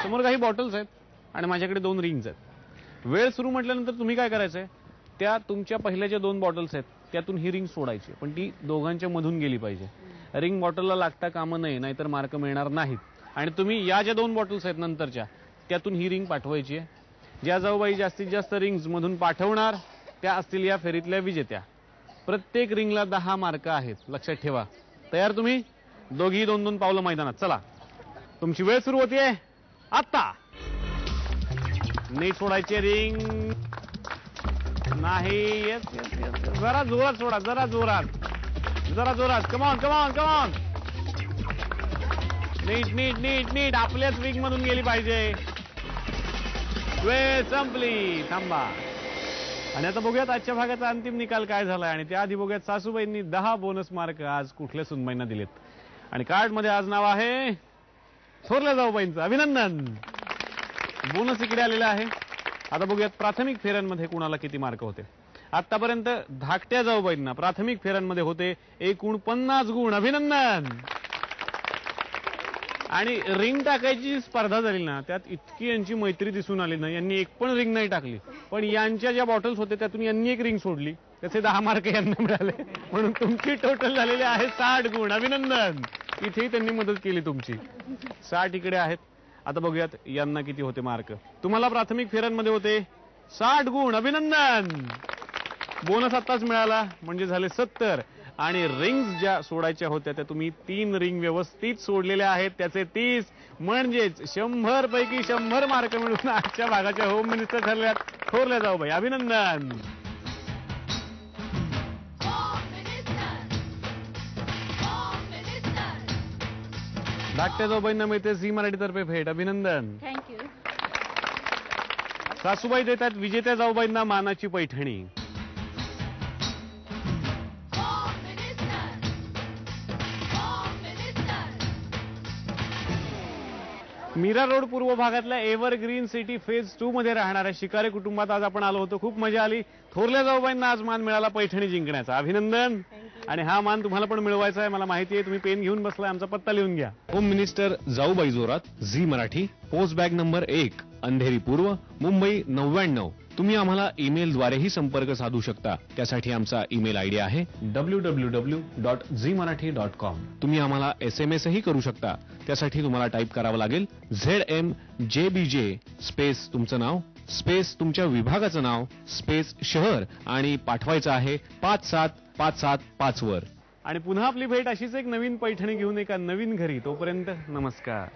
समोर काही बॉटल्स आहेत आणि माझ्याकडे 2 रिंग्स आहेत. वेळ सुरू म्हटल्यानंतर तुम्ही काय करायचंय, त्या तुमच्या पहिल्या ज्या 2 बॉटल्स आहेत त्यातून ही रिंग सोडायची, पण ती दोघांच्या मधून गेली पाहिजे. रिंग बॉटलला लागता कामा नये, नाहीतर मार्क मिळणार नाहीत. आणि तुम्ही या ज्या 2 बॉटल्स आहेत नंतरच्या, त्यातून ही रिंग पाठवायची आहे. ज्या जाऊबाई जास्तीत जास्त रिंग्स मधून पाठवणार त्या असतील या फेरीतल्या विजेत्या. प्रत्येक रिंगला 10 मार्क आहेत, लक्षात ठेवा. तयार तुम्ही? दोघी 2-2 पावलं मैदानात. चला, तुमची वेळ सुरू होतीये आता. नीट सोडायची रिंग. नाही, येस येस येस, जरा जोरात सोडा, जरा जोरात. Come on come on come on. नीट नीट नीट नीट, आपल्याच रिंग मधून गेली पाहिजे. वेळ संपली. थांबा. आणि आता बघूयात आजच्या भागाचा अंतिम निकाल काय झालाय. आणि त्याआधी बघूयात सासूबाईंनी 10 बोनस मार्क आज कुठल्या सुनबाईंना दिलेत. आणि कार्ड मध्ये आज नाव आहे थोरल्या जाऊबाईंचं. अभिनंदन. बोनस इकडे आलेला आहे. आता बघूयात प्राथमिक फेऱ्यांमध्ये कुणाला किती मार्क होते. आतापर्यंत धाकट्या जाऊबाईंना प्राथमिक फेऱ्यांमध्ये होते एकूण 50 गुण. अभिनंदन. आणि रिंग टाकायची स्पर्धा झाली ना, त्यात इतकी यांची मैत्री दिसून आली ना, यांनी एक पण रिंग नाही टाकली. पण यांच्या ज्या बॉटल्स होते त्यातून यांनी एक रिंग सोडली, त्याचे 10 मार्क यांना मिळाले. म्हणून तुमची टोटल झालेली आहे 60 गुण. अभिनंदन. इथेही त्यांनी मदत केली तुमची. 60 इकडे आहेत. आता बघूयात यांना किती होते मार्क. तुम्हाला प्राथमिक फेऱ्यांमध्ये होते 60 गुण. अभिनंदन. बोनस आत्ताच मिळाला म्हणजे झाले 70. आणि रिंग्स ज्या सोडायच्या होत्या त्या तुम्ही 3 रिंग व्यवस्थित सोडलेल्या आहेत, त्याचे 30, म्हणजेच 100 पैकी 100 मार्क मिळून आजच्या भागाच्या होम मिनिस्टर ठरल्यात थोरल्या जाऊबाई. अभिनंदन. धाकट्या जाऊबाईंना मिळते झी मराठीतर्फे भेट. अभिनंदन. थँक्यू. सासूबाई देतात विजेत्या जाऊबाईंना मानाची पैठणी. मीरा रोड पूर्व भागातल्या एव्हरग्रीन सिटी फेज 2 मध्ये राहणाऱ्या शिकारे कुटुंबात आज आपण आलो होतो. खूप मजा आली. थोरल्या जाऊबाईंना आज मान मिळाला पैठणी जिंकण्याचा. अभिनंदन. आणि हा मान तुम्हाला पण मिळवायचा आहे, मला माहिती आहे. तुम्ही पेन घेऊन बसलाय, आमचा पत्ता लिहून घ्या. Home minister Jaubai Jorat, Zee Marathi, post bag number 1, Andheri पूर्व, मुंबई 99. तुम्ही आम्हाला ईमेलद्वारेही संपर्क साधू शकता. त्यासाठी आमचा ईमेल आयडी आहे www.zmarathi.com. तुम्ही आम्हाला SMS ही करू शकता. त्यासाठी तुम्हाला टाईप करावं लागेल ZMJBJ स्पेस तुमचं नाव स्पेस तुमच्या विभागाचं नाव स्पेस शहर आणि पाठवायचं आहे 57575 वर. आणि पुन्हा आपली भेट अशीच एक नवीन पैठणी घेऊन एका नवीन घरी. तोपर्यंत नमस्कार.